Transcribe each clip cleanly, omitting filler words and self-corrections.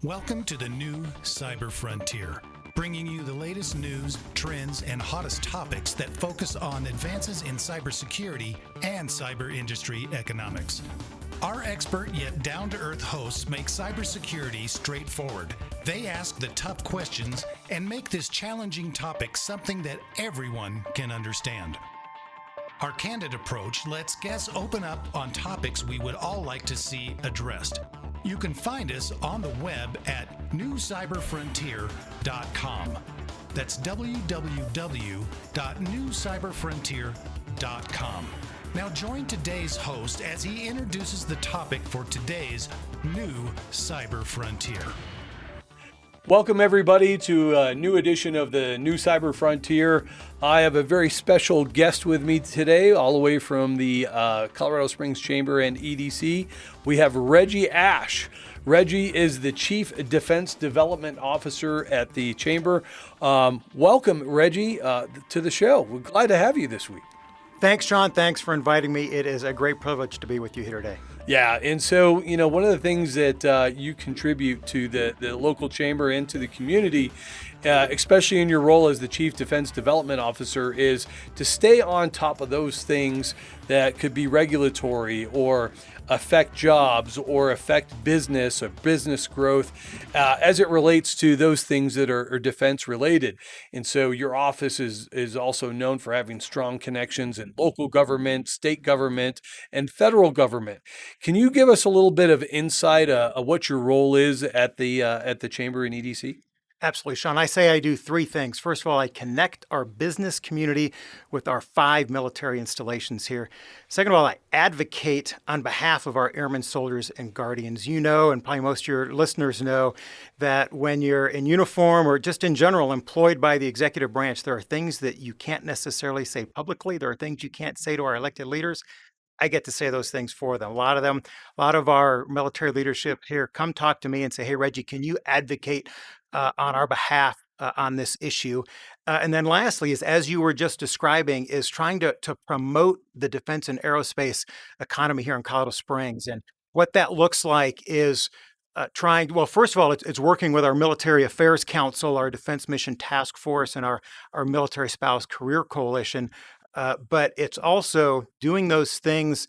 Welcome to the new Cyber Frontier, bringing you the latest news, trends, and hottest topics that focus on advances in cybersecurity and cyber industry economics. Our expert yet down-to-earth hosts make cybersecurity straightforward. They ask the tough questions and make this challenging topic something that everyone can understand. Our candid approach lets guests open up on topics we would all like to see addressed. You can find us on the web at newcyberfrontier.com. That's www.newcyberfrontier.com. Now join today's host as he introduces the topic for today's new Cyber Frontier. Welcome everybody to a new edition of the New Cyber Frontier. I have a very special guest with me today, all the way from the Colorado Springs Chamber and EDC. We have Reggie Ash. Reggie is the Chief Defense Development Officer at the Chamber. Welcome, Reggie, to the show. We're glad to have you this week. Thanks, Sean. Thanks for inviting me. It is a great privilege to be with you here today. Yeah, and so, one of the things that you contribute to the local chamber and to the community, especially in your role as the Chief Defense Development Officer, is to stay on top of those things that could be regulatory or affect jobs or affect business or business growth as it relates to those things that are defense related. And so your office is also known for having strong connections in local government, state government, and federal government. Can you give us a little bit of insight of what your role is at the Chamber in EDC? Absolutely, Sean. I say I do three things. First of all, I connect our business community with our 5 military installations here. Second of all, I advocate on behalf of our airmen, soldiers, and guardians. You know, and probably most of your listeners know, that when you're in uniform or just in general employed by the executive branch, there are things that you can't necessarily say publicly. There are things you can't say to our elected leaders. I get to say those things for them. A lot of our military leadership here come talk to me and say, hey, Reggie, can you advocate on our behalf on this issue? And then lastly, is, as you were just describing, is trying to promote the defense and aerospace economy here in Colorado Springs. And what that looks like is first of all, it's working with our Military Affairs Council, our Defense Mission Task Force, and our Military Spouse Career Coalition. But it's also doing those things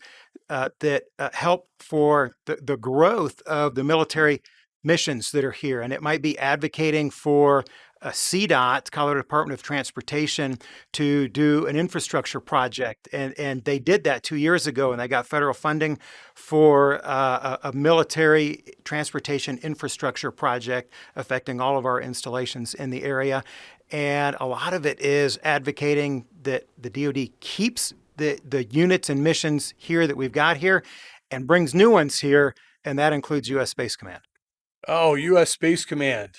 that help for the growth of the military missions that are here. And it might be advocating for CDOT, Colorado Department of Transportation, to do an infrastructure project. And they did that 2 years ago, and they got federal funding for a military transportation infrastructure project affecting all of our installations in the area. And a lot of it is advocating that the DoD keeps the units and missions here that we've got here and brings new ones here, and that includes U.S. Space Command. Oh, U.S. Space Command.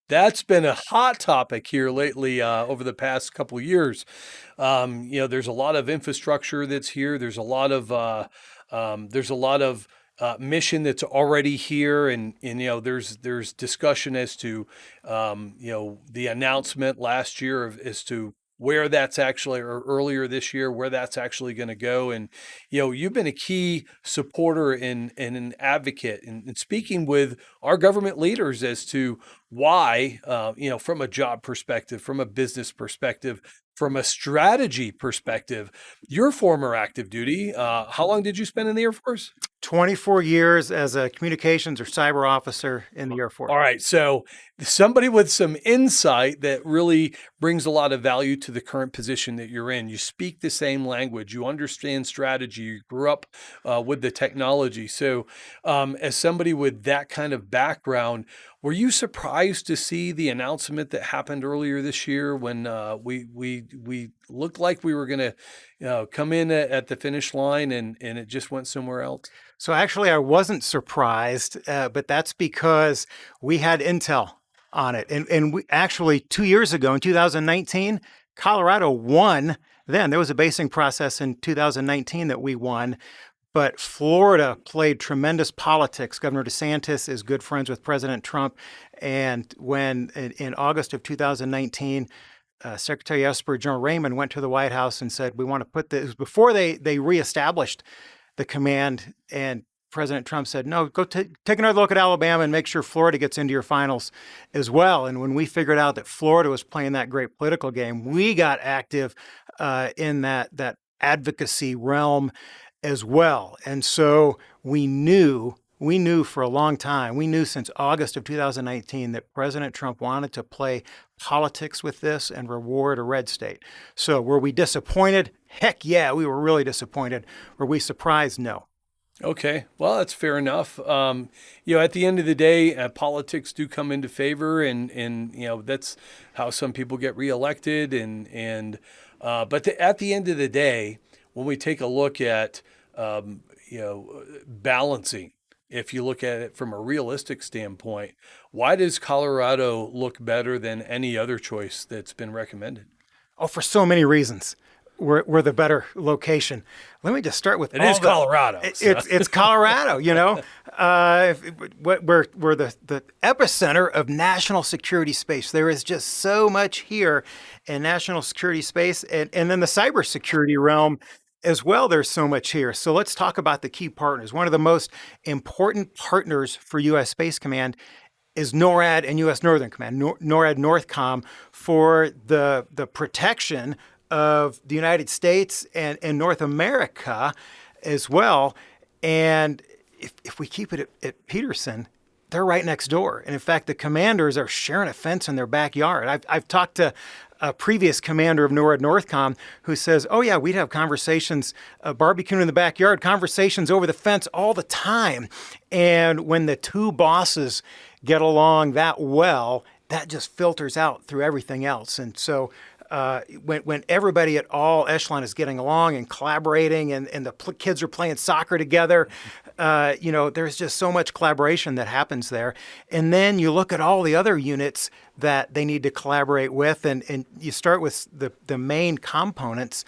That's been a hot topic here lately over the past couple of years. There's a lot of infrastructure that's here. There's a lot of mission that's already here, and there's discussion as to the announcement last year as to where that's actually, or earlier this year, where that's actually going to go. And you've been a key supporter and an advocate and speaking with our government leaders as to why, from a job perspective, from a business perspective, from a strategy perspective, your former active duty, how long did you spend in the Air Force? 24 years as a communications or cyber officer in the Air Force. All right. So somebody with some insight that really brings a lot of value to the current position that you're in. You speak the same language. You understand strategy. You grew up with the technology. So as somebody with that kind of background, were you surprised to see the announcement that happened earlier this year when we looked like we were going to come in at the finish line and it just went somewhere else? So actually, I wasn't surprised, but that's because we had intel on it. And we actually, 2 years ago in 2019, Colorado won. Then there was a basing process in 2019 that we won. But Florida played tremendous politics. Governor DeSantis is good friends with President Trump. And when in August of 2019, Secretary Esper, General Raymond went to the White House and said, we want to put this, before they reestablished the command, and President Trump said, no, go take another look at Alabama and make sure Florida gets into your finals as well. And when we figured out that Florida was playing that great political game, we got active in that advocacy realm as well. And so we knew for a long time, we knew since August of 2019 that President Trump wanted to play politics with this and reward a red state. So were we disappointed? Heck yeah, we were really disappointed. Were we surprised? No. Okay, well, that's fair enough. At the end of the day, politics do come into favor, and that's how some people get reelected. But at the end of the day, when we take a look at balancing, if you look at it from a realistic standpoint, why does Colorado look better than any other choice that's been recommended? Oh, for so many reasons. We're the better location. Let me just start with it is Colorado. It's Colorado. We're the epicenter of national security space. There is just so much here in national security space, and then the cybersecurity realm as well. There's so much here. So let's talk about the key partners. One of the most important partners for U.S. Space Command is NORAD and U.S. Northern Command, NORAD Northcom, for the protection of the United States and North America as well. And if we keep it at Peterson, they're right next door. And in fact, the commanders are sharing a fence in their backyard. I've talked to a previous commander of NORAD Northcom who says, oh yeah, we'd have conversations, barbecuing in the backyard, conversations over the fence all the time. And when the two bosses get along that well, that just filters out through everything else. And so when everybody at all echelon is getting along and collaborating and the kids are playing soccer together, there's just so much collaboration that happens there. And then you look at all the other units that they need to collaborate with, and you start with the main components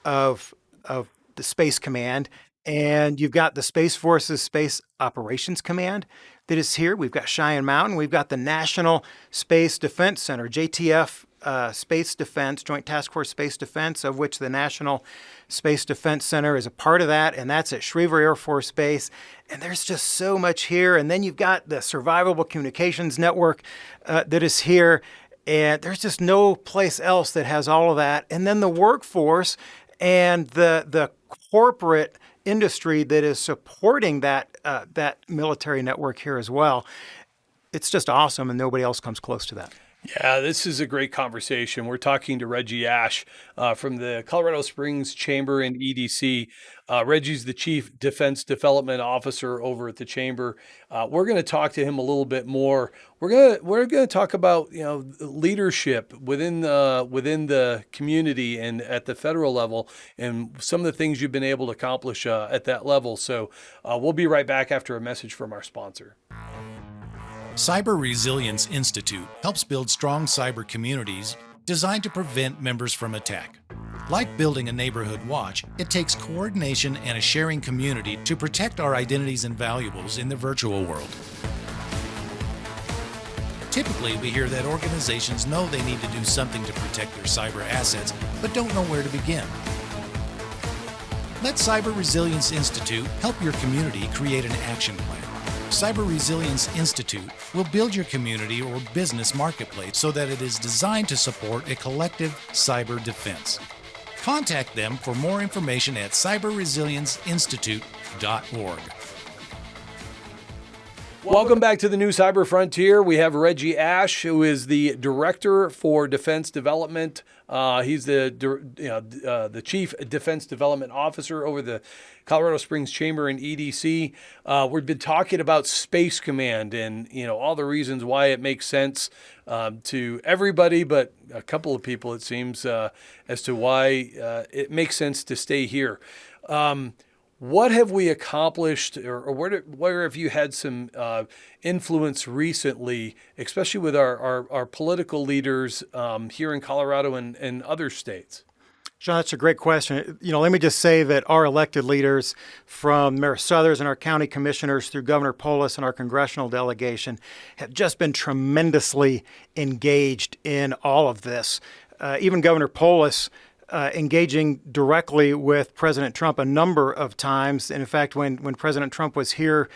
of the Space Command, and you've got the Space Force's Space Operations Command that is here. We've got Cheyenne Mountain. We've got the National Space Defense Center, JTF Space Defense, Joint Task Force Space Defense, of which the National Space Defense Center is a part of that, and that's at Schriever Air Force Base. And there's just so much here. And then you've got the Survivable Communications Network that is here, and there's just no place else that has all of that. And then the workforce and the corporate industry that is supporting that military network here as well. It's just awesome, and nobody else comes close to that. Yeah, this is a great conversation. We're talking to Reggie Ash from the Colorado Springs Chamber and EDC. Reggie's the Chief Defense Development Officer over at the Chamber. We're going to talk to him a little bit more. We're going to talk about leadership within the community and at the federal level, and some of the things you've been able to accomplish at that level. So we'll be right back after a message from our sponsor. Cyber Resilience Institute helps build strong cyber communities designed to prevent members from attack. Like building a neighborhood watch, it takes coordination and a sharing community to protect our identities and valuables in the virtual world. Typically, we hear that organizations know they need to do something to protect their cyber assets, but don't know where to begin. Let Cyber Resilience Institute help your community create an action plan. Cyber Resilience Institute will build your community or business marketplace so that it is designed to support a collective cyber defense. Contact them for more information at cyberresilienceinstitute.org. Welcome back to the new Cyber Frontier. We have Reggie Ash, who is the Director for Defense Development. He's the Chief Defense Development Officer over the Colorado Springs Chamber and EDC. We've been talking about Space Command and all the reasons why it makes sense to everybody, but a couple of people, it seems, as to why it makes sense to stay here. What have we accomplished, or where have you had some influence recently, especially with our political leaders here in Colorado and other states? John, that's a great question. Let me just say that our elected leaders, from Mayor Suthers and our county commissioners through Governor Polis and our congressional delegation, have just been tremendously engaged in all of this. Even Governor Polis engaging directly with President Trump a number of times. And in fact, when President Trump was here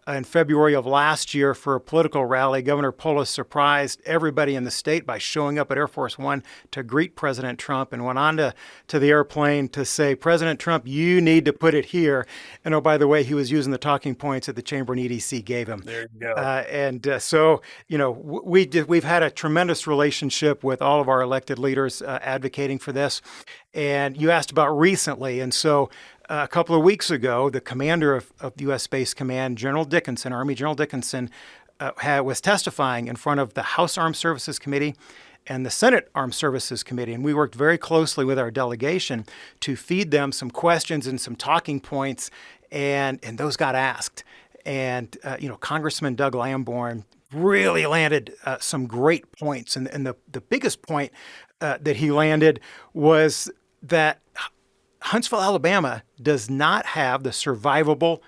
in February of last year for a political rally, Governor Polis surprised everybody in the state by showing up at Air Force One to greet President Trump and went on to the airplane to say, President Trump, you need to put it here. And oh, by the way, he was using the talking points that the Chamber and EDC gave him. There you go. So, we've had a tremendous relationship with all of our elected leaders advocating for this. And you asked about recently. And so a couple of weeks ago, the commander of the U.S. Space Command, General Dickinson, Army General Dickinson, was testifying in front of the House Armed Services Committee and the Senate Armed Services Committee. And we worked very closely with our delegation to feed them some questions and some talking points, and those got asked. And, Congressman Doug Lamborn really landed some great points. And the biggest point that he landed was that Huntsville, Alabama does not have the survivable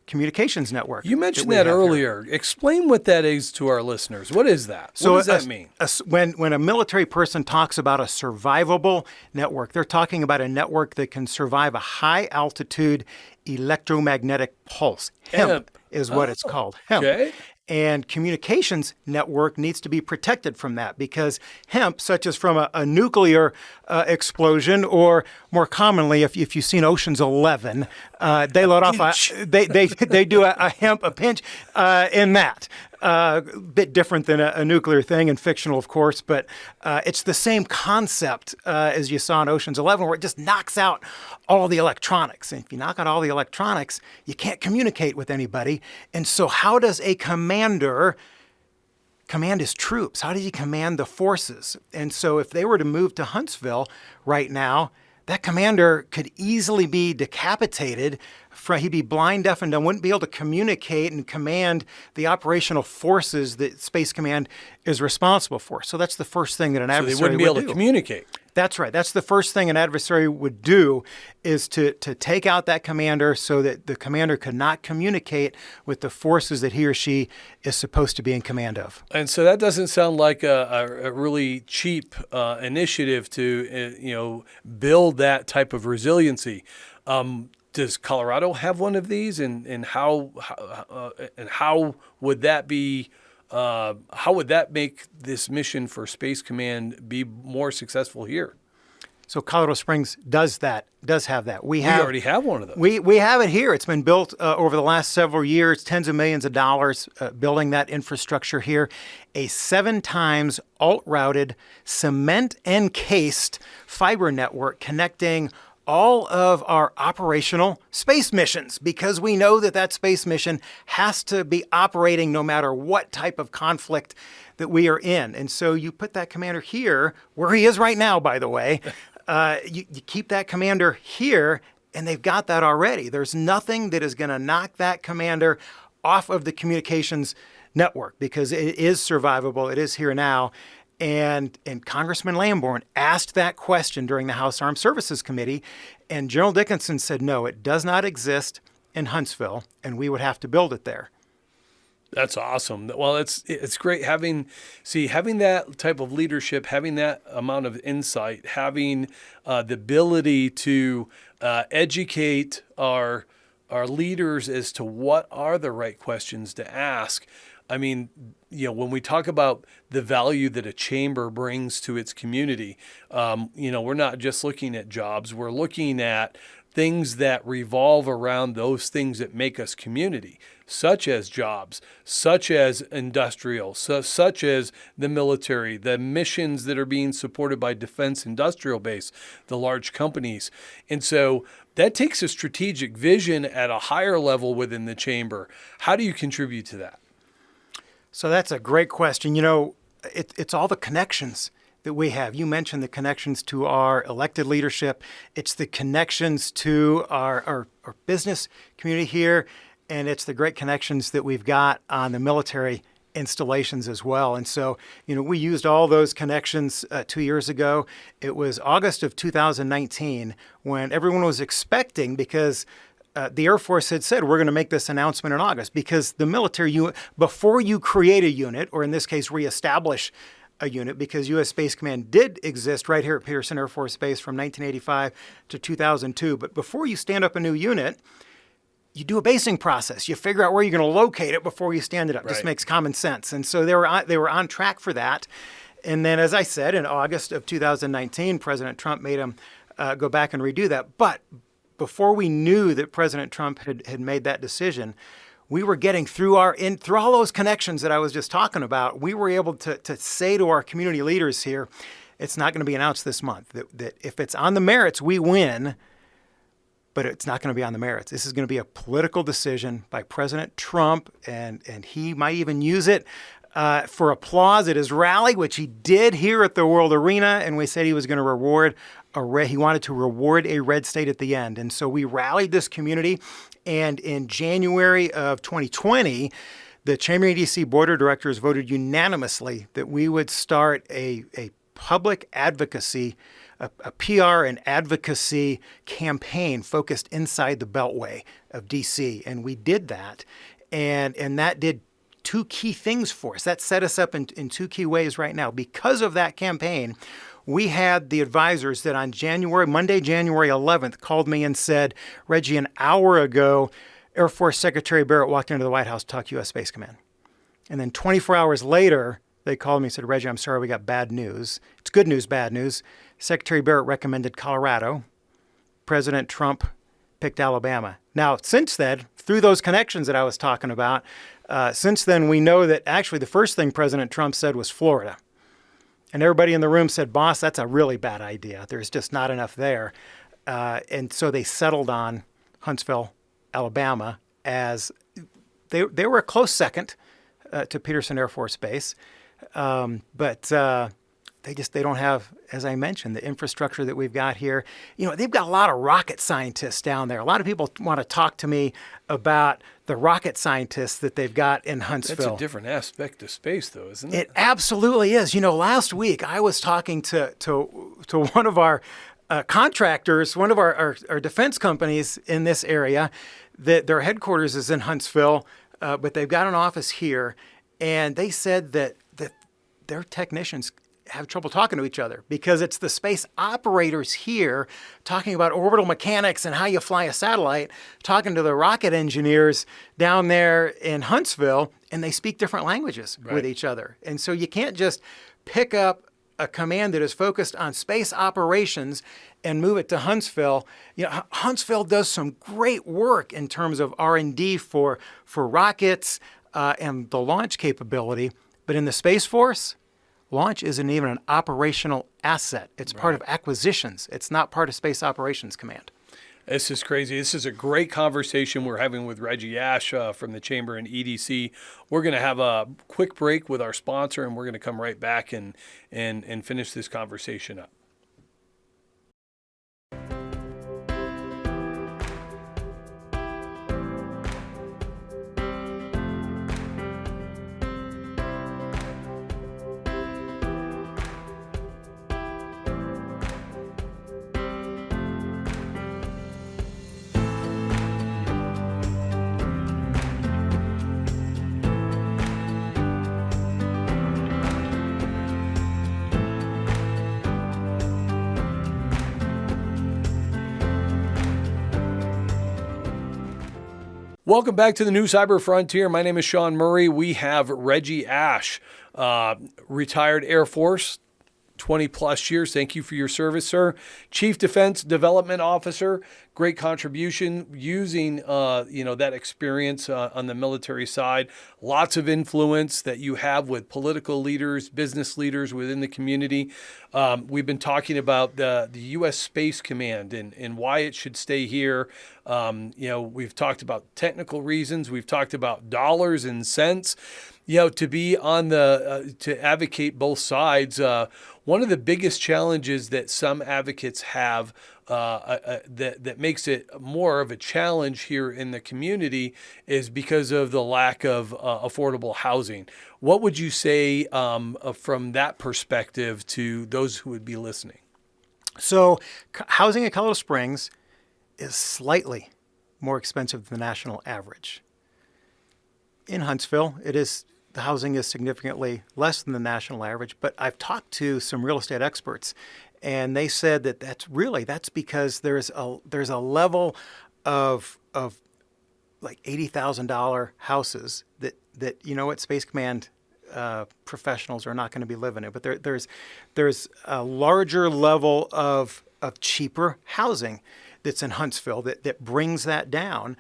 communications network. You mentioned that earlier. Here. Explain what that is to our listeners. What is that? What does that mean? When a military person talks about a survivable network, they're talking about a network that can survive a high altitude electromagnetic pulse. HEMP is what it's called. HEMP. Okay. And communications network needs to be protected from that because hemp, such as from a nuclear explosion, or more commonly, if you've seen Ocean's 11, they let off they do a hemp pinch in that. A bit different than a nuclear thing and fictional, of course, but it's the same concept as you saw in Ocean's 11, where it just knocks out all the electronics. And if you knock out all the electronics, you can't communicate with anybody. And so how does a commander command his troops? How does he command the forces? And so if they were to move to Huntsville right now, that commander could easily be decapitated. He'd be blind, deaf, and dumb, wouldn't be able to communicate and command the operational forces that Space Command is responsible for. So that's the first thing that an adversary would do. So they wouldn't be able to communicate. That's right. That's the first thing an adversary would do, is to take out that commander so that the commander could not communicate with the forces that he or she is supposed to be in command of. And so that doesn't sound like a really cheap initiative to build that type of resiliency. Does Colorado have one of these, and how would that be? How would that make this mission for Space Command be more successful here? So Colorado Springs does have that. We already have one of those. We have it here. It's been built over the last several years, tens of millions of dollars building that infrastructure here. A 7 times alt-routed, cement-encased fiber network connecting all of our operational space missions, because we know that space mission has to be operating no matter what type of conflict that we are in. And so you put that commander here, where he is right now, by the way. You keep that commander here, and they've got that already. There's nothing that is going to knock that commander off of the communications network, because it is survivable. It is here now. And Congressman Lamborn asked that question during the House Armed Services Committee, and General Dickinson said, no, it does not exist in Huntsville, and we would have to build it there. That's awesome. Well, it's great having that type of leadership, having that amount of insight, having the ability to educate our leaders as to what are the right questions to ask. I mean, when we talk about the value that a chamber brings to its community, we're not just looking at jobs. We're looking at things that revolve around those things that make us community, such as jobs, such as industrial, such as the military, the missions that are being supported by defense industrial base, the large companies. And so that takes a strategic vision at a higher level within the chamber. How do you contribute to that? So that's a great question. It's all the connections that we have. You mentioned the connections to our elected leadership. It's the connections to our business community here, and it's the great connections that we've got on the military installations as well. And so, we used all those connections 2 years ago. It was August of 2019 when everyone was expecting, because the Air Force had said, we're going to make this announcement in August, because the military, before you create a unit, or in this case, reestablish a unit because U.S. Space Command did exist right here at Peterson Air Force Base from 1985 to 2002. But before you stand up a new unit, you do a basing process. You figure out where you're going to locate it before you stand it up. Just makes common sense. And so they were on track for that. And then, as I said, in August of 2019, President Trump made them go back and redo that. But before we knew that President Trump had made that decision, we were getting through all those connections that I was just talking about. We were able to say to our community leaders here, it's not going to be announced this month. That if it's on the merits, we win. But it's not going to be on the merits. This is going to be a political decision by President Trump, and he might even use it for applause at his rally, which he did here at the World Arena. And we said he was going to he wanted to reward a red state at the end. And so we rallied this community. And in January of 2020, the Chamber EDC Board of Directors voted unanimously that we would start a public advocacy, a PR and advocacy campaign focused inside the Beltway of D.C. And we did that. And that did two key things for us. That set us up in two key ways right now. Because of that campaign, we had the advisors that on Monday, January 11th, called me and said, Reggie, an hour ago, Air Force Secretary Barrett walked into the White House to talk to U.S. Space Command. And then 24 hours later, they called me and said, Reggie, I'm sorry, we got bad news. It's good news, bad news. Secretary Barrett recommended Colorado. President Trump picked Alabama. Now, since then, through those connections that I was talking about, since then, we know that actually the first thing President Trump said was Florida. And everybody in the room said, boss, that's a really bad idea. There's just not enough there. And so they settled on Huntsville, Alabama, as they were a close second to Peterson Air Force Base. But they don't have, as I mentioned, the infrastructure that we've got here. You know, they've got a lot of rocket scientists down there. A lot of people want to talk to me about the rocket scientists that they've got in Huntsville. That's a different aspect of space, though, isn't it? It absolutely is. You know, last week I was talking to one of our contractors, one of our defense companies in this area, that their headquarters is in Huntsville, but they've got an office here, and they said that their technicians have trouble talking to each other because it's the space operators here talking about orbital mechanics and how you fly a satellite, talking to the rocket engineers down there in Huntsville, and they speak different languages with each other. And so you can't just pick up a command that is focused on space operations and move it to Huntsville. You know, Huntsville does some great work in terms of R&D for rockets and the launch capability, but in the Space Force, launch isn't even an operational asset. It's part of acquisitions. It's not part of Space Operations Command. This is crazy. This is a great conversation we're having with Reggie Ash from the Chamber and EDC. We're going to have a quick break with our sponsor, and we're going to come right back and finish this conversation up. Welcome back to the new Cyber Frontier. My name is Sean Murray. We have Reggie Ash, retired Air Force, 20 plus years. Thank you for your service, sir. Chief Defense Development Officer. Great contribution using, that experience on the military side. Lots of influence that you have with political leaders, business leaders within the community. We've been talking about the U.S. Space Command and why it should stay here. We've talked about technical reasons. We've talked about dollars and cents. To be on to advocate both sides. One of the biggest challenges that some advocates have that makes it more of a challenge here in the community is because of the lack of affordable housing. What would you say from that perspective to those who would be listening? So housing in Colorado Springs is slightly more expensive than the national average. In Huntsville, it is the housing is significantly less than the national average, but I've talked to some real estate experts, and they said that that's because there's a level of like $80,000 houses that at Space Command professionals are not going to be living in. But there's a larger level of cheaper housing that's in Huntsville that brings that down.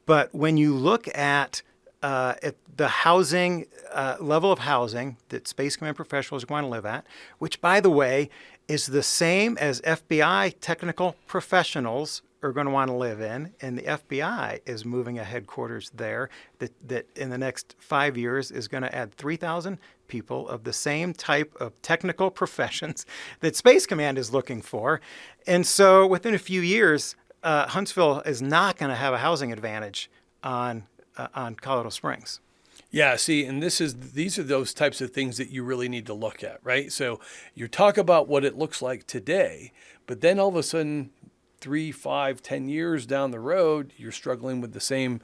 But when you look at the housing level of housing that Space Command professionals are going to live at, which, by the way, is the same as FBI technical professionals are going to want to live in, and the FBI is moving a headquarters there that in the next 5 years is going to add 3,000 people of the same type of technical professions that Space Command is looking for. And so within a few years, Huntsville is not going to have a housing advantage on Colorado Springs. Yeah, see, and these are those types of things that you really need to look at, right? So you talk about what it looks like today, but then all of a sudden 3, 5, 10 years down the road, you're struggling with the same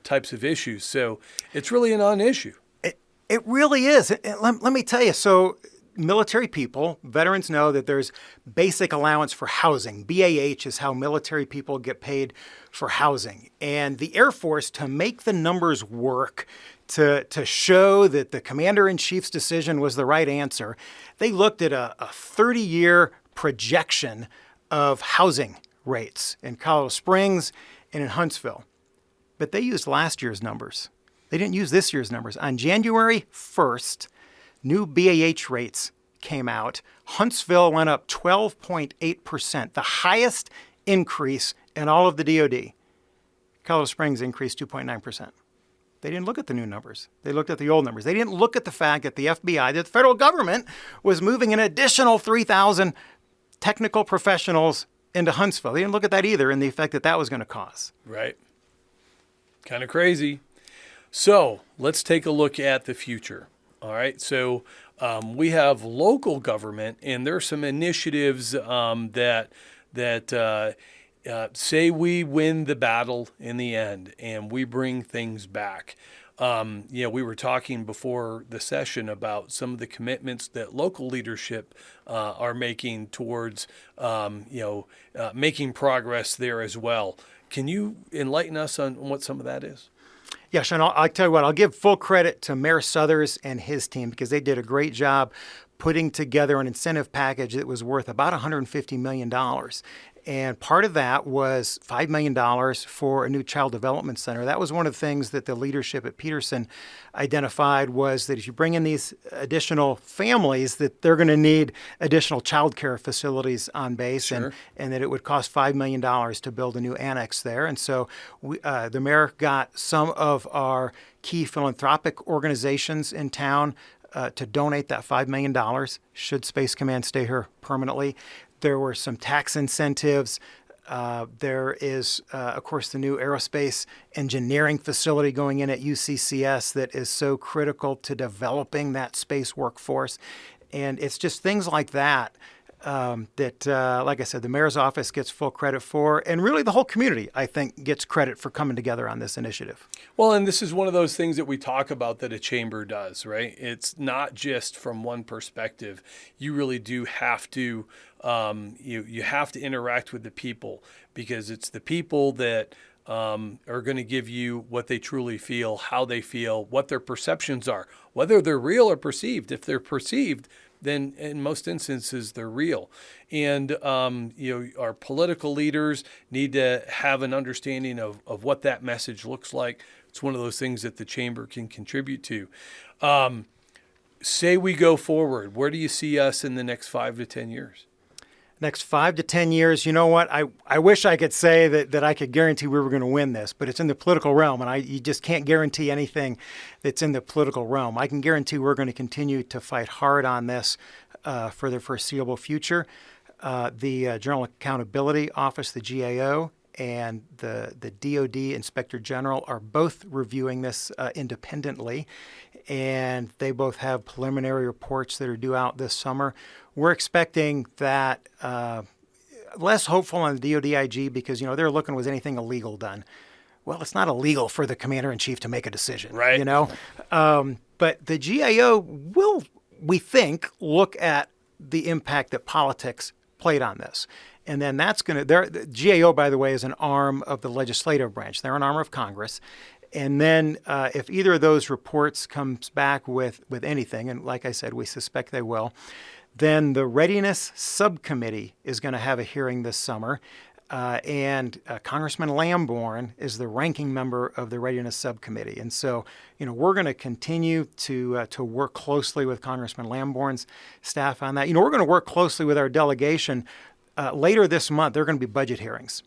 types of issues. So it's really a non-issue. It really is. Let me tell you. So military people, veterans know that there's basic allowance for housing. BAH is how military people get paid for housing. And the Air Force, to make the numbers work, to show that the commander-in-chief's decision was the right answer, they looked at a 30-year projection of housing rates in Colorado Springs and in Huntsville. But they used last year's numbers. They didn't use this year's numbers. On January 1st, new BAH rates came out. Huntsville went up 12.8%, the highest increase in all of the DoD. Colorado Springs increased 2.9%. They didn't look at the new numbers. They looked at the old numbers. They didn't look at the fact that the FBI, that the federal government, was moving an additional 3,000 technical professionals into Huntsville. They didn't look at that either and the effect that was going to cause. Right. Kind of crazy. So let's take a look at the future. All right. So we have local government, and there are some initiatives that say we win the battle in the end and we bring things back. We were talking before the session about some of the commitments that local leadership are making towards, making progress there as well. Can you enlighten us on what some of that is? Yeah, Sean, I'll tell you what, I'll give full credit to Mayor Suthers and his team because they did a great job putting together an incentive package that was worth about $150 million. And part of that was $5 million for a new child development center. That was one of the things that the leadership at Peterson identified, was that if you bring in these additional families, that they're going to need additional child care facilities on base. Sure. and that it would cost $5 million to build a new annex there. And so the mayor got some of our key philanthropic organizations in town to donate that $5 million should Space Command stay here permanently. There were some tax incentives. There is, of course, the new aerospace engineering facility going in at UCCS that is so critical to developing that space workforce. And it's just things like that like I said, the mayor's office gets full credit for, and really the whole community, I think, gets credit for coming together on this initiative. Well, and this is one of those things that we talk about that a chamber does, right? It's not just from one perspective. You really do have to, you have to interact with the people, because it's the people that are going to give you what they truly feel, how they feel, what their perceptions are, whether they're real or perceived. If they're perceived, then in most instances they're real. And our political leaders need to have an understanding of what that message looks like. It's one of those things that the chamber can contribute to. Say we go forward, where do you see us in the next 5 to 10 years? Next 5 to 10 years, you know what? I wish I could say that I could guarantee we were going to win this, but it's in the political realm, and you just can't guarantee anything that's in the political realm. I can guarantee we're going to continue to fight hard on this for the foreseeable future. The General Accountability Office, the GAO, and the DoD Inspector General are both reviewing this independently, and they both have preliminary reports that are due out this summer. We're expecting that, less hopeful on the DoDIG because, they're looking, was anything illegal done? Well, it's not illegal for the commander-in-chief to make a decision, right? But the GAO will, we think, look at the impact that politics played on this. And then that's going to, the GAO, by the way, is an arm of the legislative branch. They're an arm of Congress. And then if either of those reports comes back with anything, and like I said, we suspect they will, then the Readiness Subcommittee is going to have a hearing this summer. And Congressman Lamborn is the ranking member of the Readiness Subcommittee. And so, we're going to continue to work closely with Congressman Lamborn's staff on that. We're going to work closely with our delegation. Later this month, there are going to be budget hearings.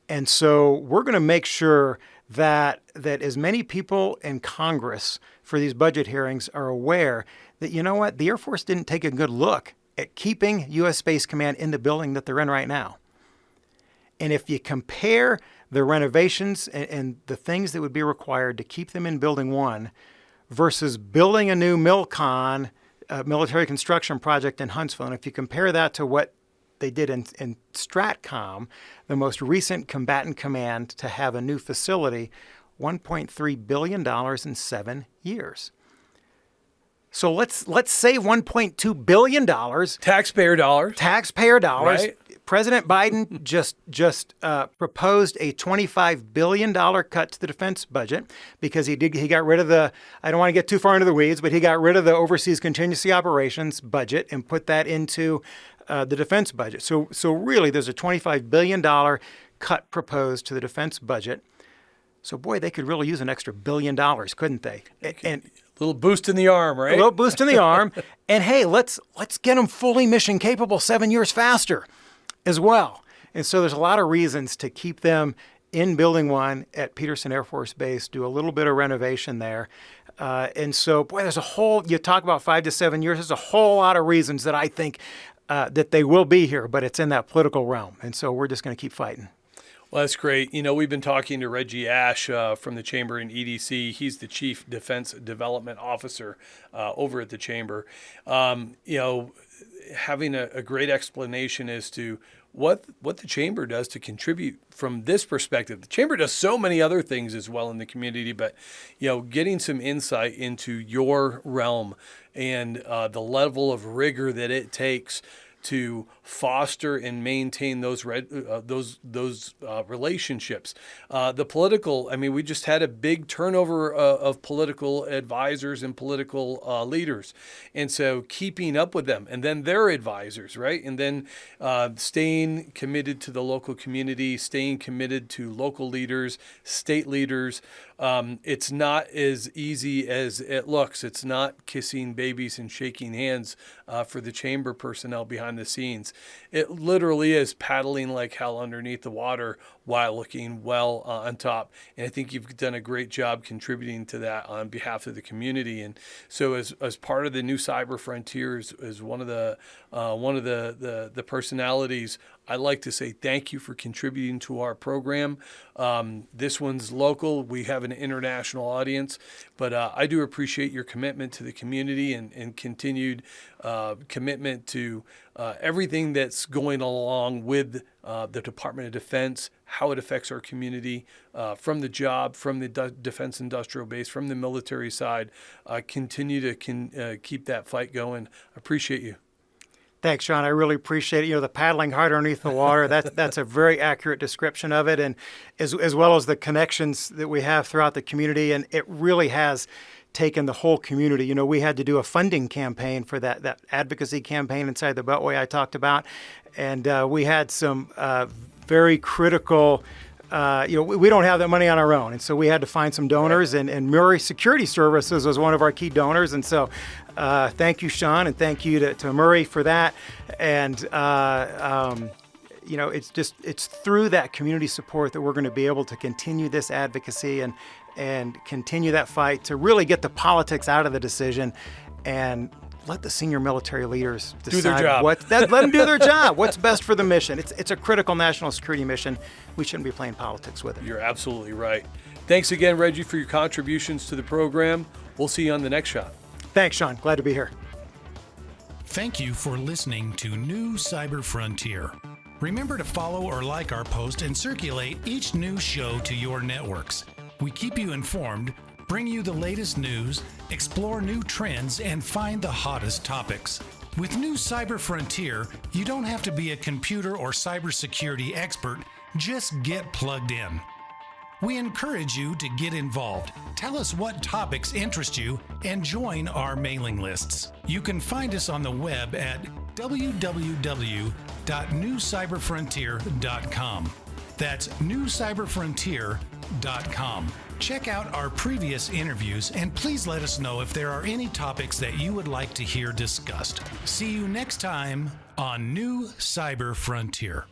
And so we're going to make sure that as many people in Congress for these budget hearings are aware that, the Air Force didn't take a good look at keeping U.S. Space Command in the building that they're in right now. And if you compare the renovations and the things that would be required to keep them in Building 1 versus building a new MILCON, military construction project in Huntsville, and if you compare that to what they did in STRATCOM, the most recent combatant command to have a new facility, $1.3 billion in 7 years. So let's save $1.2 billion. Taxpayer dollars. Right. President Biden just proposed a $25 billion cut to the defense budget because he got rid of I don't want to get too far into the weeds, but he got rid of the overseas contingency operations budget and put that into the defense budget. So really, there's a $25 billion cut proposed to the defense budget. So boy, they could really use an extra $1 billion, couldn't they? And a little boost in the arm, right? A little boost in the arm. And hey, let's get them fully mission capable 7 years faster as well. And so there's a lot of reasons to keep them in Building 1 at Peterson Air Force Base, do a little bit of renovation there. And so, boy, you talk about 5 to 7 years, there's a whole lot of reasons that I think that they will be here, but it's in that political realm. And so we're just going to keep fighting. Well, that's great. We've been talking to Reggie Ash from the Chamber and EDC. He's the Chief Defense Development Officer over at the Chamber. Having a great explanation as to what the Chamber does to contribute from this perspective. The Chamber does so many other things as well in the community, but getting some insight into your realm and the level of rigor that it takes to foster and maintain those relationships. The political, we just had a big turnover of political advisors and political leaders. And so keeping up with them and then their advisors, right? And then staying committed to the local community, staying committed to local leaders, state leaders. It's not as easy as it looks. It's not kissing babies and shaking hands for the Chamber personnel behind the scenes. It literally is paddling like hell underneath the water while looking well on top. And I think you've done a great job contributing to that on behalf of the community. And so as part of the new Cyber Frontiers, as one of the personalities, I'd like to say thank you for contributing to our program. This one's local. We have an international audience, but I do appreciate your commitment to the community and continued commitment to everything that's going along with the Department of Defense, how it affects our community, from the job, from the defense industrial base, from the military side. Continue to keep that fight going. Appreciate you. Thanks, Sean. I really appreciate it. The paddling hard underneath the water, that's a very accurate description of it, and as well as the connections that we have throughout the community. And it really has taken the whole community. We had to do a funding campaign for that advocacy campaign inside the Beltway I talked about. And we had some very critical we don't have that money on our own. And so we had to find some donors, and Murray Security Services was one of our key donors. And so thank you, Sean, and thank you to Murray for that. And, it's through that community support that we're going to be able to continue this advocacy and continue that fight to really get the politics out of the decision and let the senior military leaders decide do their job. Let them do their job. What's best for the mission? It's a critical national security mission. We shouldn't be playing politics with it. You're absolutely right. Thanks again, Reggie, for your contributions to the program. We'll see you on the next shot. Thanks, Sean. Glad to be here. Thank you for listening to New Cyber Frontier. Remember to follow or like our post and circulate each new show to your networks. We keep you informed bring you the latest news, explore new trends, and find the hottest topics. With New Cyber Frontier, you don't have to be a computer or cybersecurity expert, just get plugged in. We encourage you to get involved. Tell us what topics interest you and join our mailing lists. You can find us on the web at www.newcyberfrontier.com. That's newcyberfrontier.com. Check out our previous interviews and please let us know if there are any topics that you would like to hear discussed. See you next time on New Cyber Frontier.